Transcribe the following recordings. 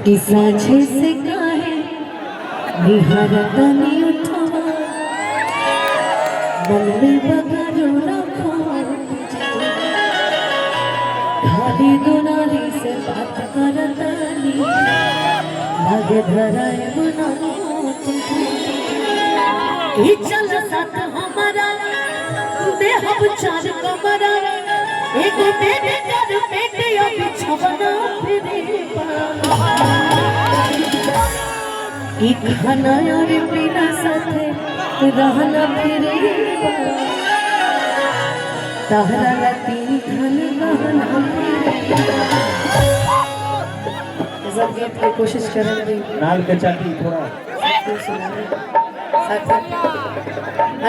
कि साझे से काहे निहारतनी उठवा मन में बगारो रखो खाली दोनाली से बात करतनी लागे धराए बना ई चल साथ हमारा देहब चार कमरा एगो मेरे कर पेटे अभी छवना फिरे ई खाना और पीना साथे रहना फिरे तहरा लती धन गहना सब गीत की कोशिश कर रही नाल के चाटी थोड़ा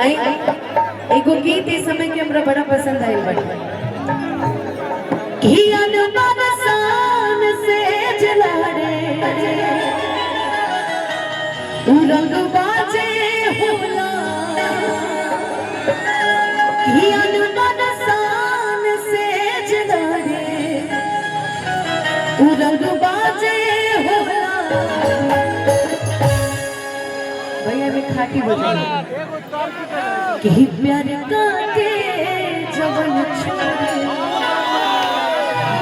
आई एगो गीत इस समय के हमरा बड़ा पसंद आइल बाटे कि अनुमान शान से जला रे रंग बाजे होला कि अनुमान शान से जला रे रंग बाजे होला भैया में खाटी बजा कि प्यार काटे जवन छोड़े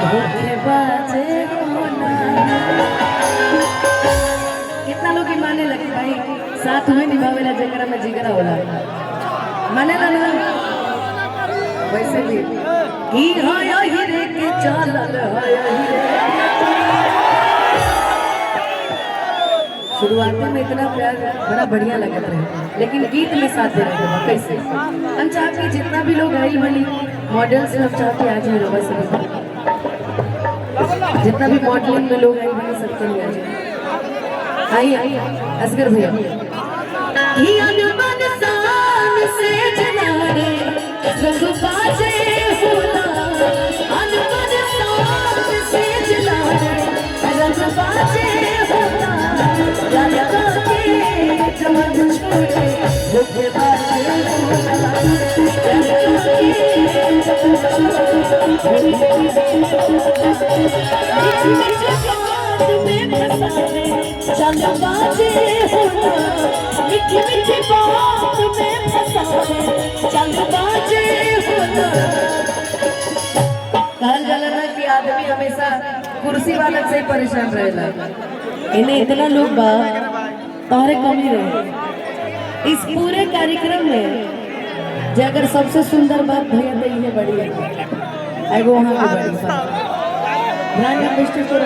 धोखेबाज होना। कितना लोग ही माने लगे भाई साथ में निभावेला जकरा में जिगरा होला माने ला ना वैसे भी की हाया हीरे के चालल हाया हीरे शुरुआत में इतना प्यार बड़ा बढ़िया लगता है लेकिन गीत में साथ दे रहे हैं कैसे हम चाहते हैं जितना भी लोग आई वाली मॉडल्स लोग चाहते आज में लोग सब जितना भी मॉडलिंग में लोग आई वाली सबके लिए आज आइए असगर भैया ये अनुमान शान से जना रे रंग बाजे होला अनुमान शान से जना रे रंग बाजे होला लाया के जवान छोड़े भूखे बाजे चल बाजे होला मीठी मीठी बात में फसावे चल बाजे होला कहल जाला ना कि आदमी हमेशा कुर्सी वाला से परेशान रहेला इन्हें इतना लोग बा तारे कमी रहे इस पूरे कार्यक्रम में जे अगर सबसे सुंदर बात भैया तो ये बड़ी है एगो वहां पे बड़ी बात ध्यान में बेस्ट छोड़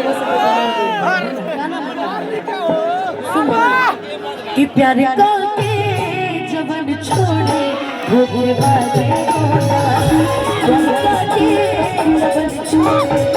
कि प्यार का के जवान छोड़े भूखे बाजे होला प्यार का के जवान छोड़े